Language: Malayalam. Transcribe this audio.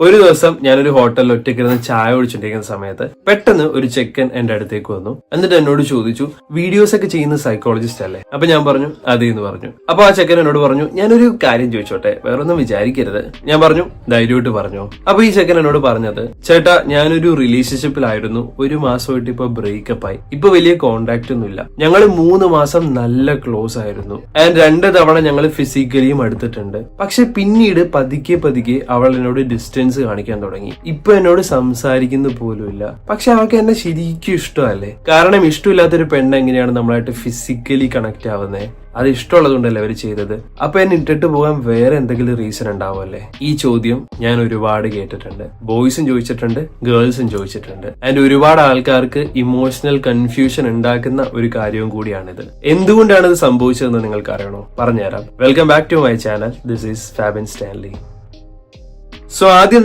ഒരു ദിവസം ഞാനൊരു ഹോട്ടലിൽ ഒറ്റയ്ക്കിരുന്ന് ചായ കുടിച്ചിട്ടിരിക്കുന്ന സമയത്ത് പെട്ടെന്ന് ഒരു ചെക്കൻ എന്റെ അടുത്തേക്ക് വന്നു. എന്നിട്ട് എന്നോട് ചോദിച്ചു, വീഡിയോസ് ഒക്കെ ചെയ്യുന്ന സൈക്കോളജിസ്റ്റ് അല്ലേ? അപ്പൊ ഞാൻ പറഞ്ഞു അതെ എന്ന് പറഞ്ഞു. അപ്പൊ ആ ചെക്കൻ എന്നോട് പറഞ്ഞു, ഞാനൊരു കാര്യം ചോദിച്ചോട്ടെ, വേറൊന്നും വിചാരിക്കരുത്. ഞാൻ പറഞ്ഞു ധൈര്യമായിട്ട് പറഞ്ഞു. അപ്പൊ ഈ ചെക്കൻ എന്നോട് പറഞ്ഞത്, ചേട്ടാ ഞാനൊരു റിലേഷൻഷിപ്പിലായിരുന്നു, 1 മാസമായിട്ട് ഇപ്പൊ ബ്രേക്കപ്പ് ആയി, ഇപ്പൊ വലിയ കോണ്ടാക്ട് ഒന്നുമില്ല. ഞങ്ങൾ 3 മാസം നല്ല ക്ലോസ് ആയിരുന്നു ആൻഡ് 2 തവണ ഞങ്ങൾ ഫിസിക്കലിയും അടുത്തിട്ടുണ്ട്. പക്ഷെ പിന്നീട് പതുക്കെ അവൾ എന്നോട് ഡിസ്റ്റൻസ് കാണിക്കാൻ തുടങ്ങി. ഇപ്പൊ എന്നോട് സംസാരിക്കുന്ന പോലുമില്ല. പക്ഷെ അവൾക്ക് എന്നെ ശരിക്കും ഇഷ്ടമല്ലേ? കാരണം ഇഷ്ടമില്ലാത്തൊരു പെണ്ണ് എങ്ങനെയാണ് നമ്മളായിട്ട് ഫിസിക്കലി കണക്ട് ആവുന്നത്? അത് ഇഷ്ടമുള്ളതുകൊണ്ടല്ലേ അവർ ചെയ്തത്. അപ്പൊ എന്നെ ഇട്ടിട്ട് പോകാൻ വേറെ എന്തെങ്കിലും റീസൺ ഉണ്ടാവുമല്ലേ? ഈ ചോദ്യം ഞാൻ ഒരുപാട് കേട്ടിട്ടുണ്ട്. ബോയ്സും ചോദിച്ചിട്ടുണ്ട്, ഗേൾസും ചോദിച്ചിട്ടുണ്ട്. ആൻഡ് ഒരുപാട് ആൾക്കാർക്ക് ഇമോഷണൽ കൺഫ്യൂഷൻ ഉണ്ടാക്കുന്ന ഒരു കാര്യവും കൂടിയാണിത്. എന്തുകൊണ്ടാണ് ഇത് സംഭവിച്ചതെന്ന് നിങ്ങൾക്ക് അറിയണോ? പറഞ്ഞുതരാം. Welcome back to my channel. This is Fabin Stanley. So ആദ്യം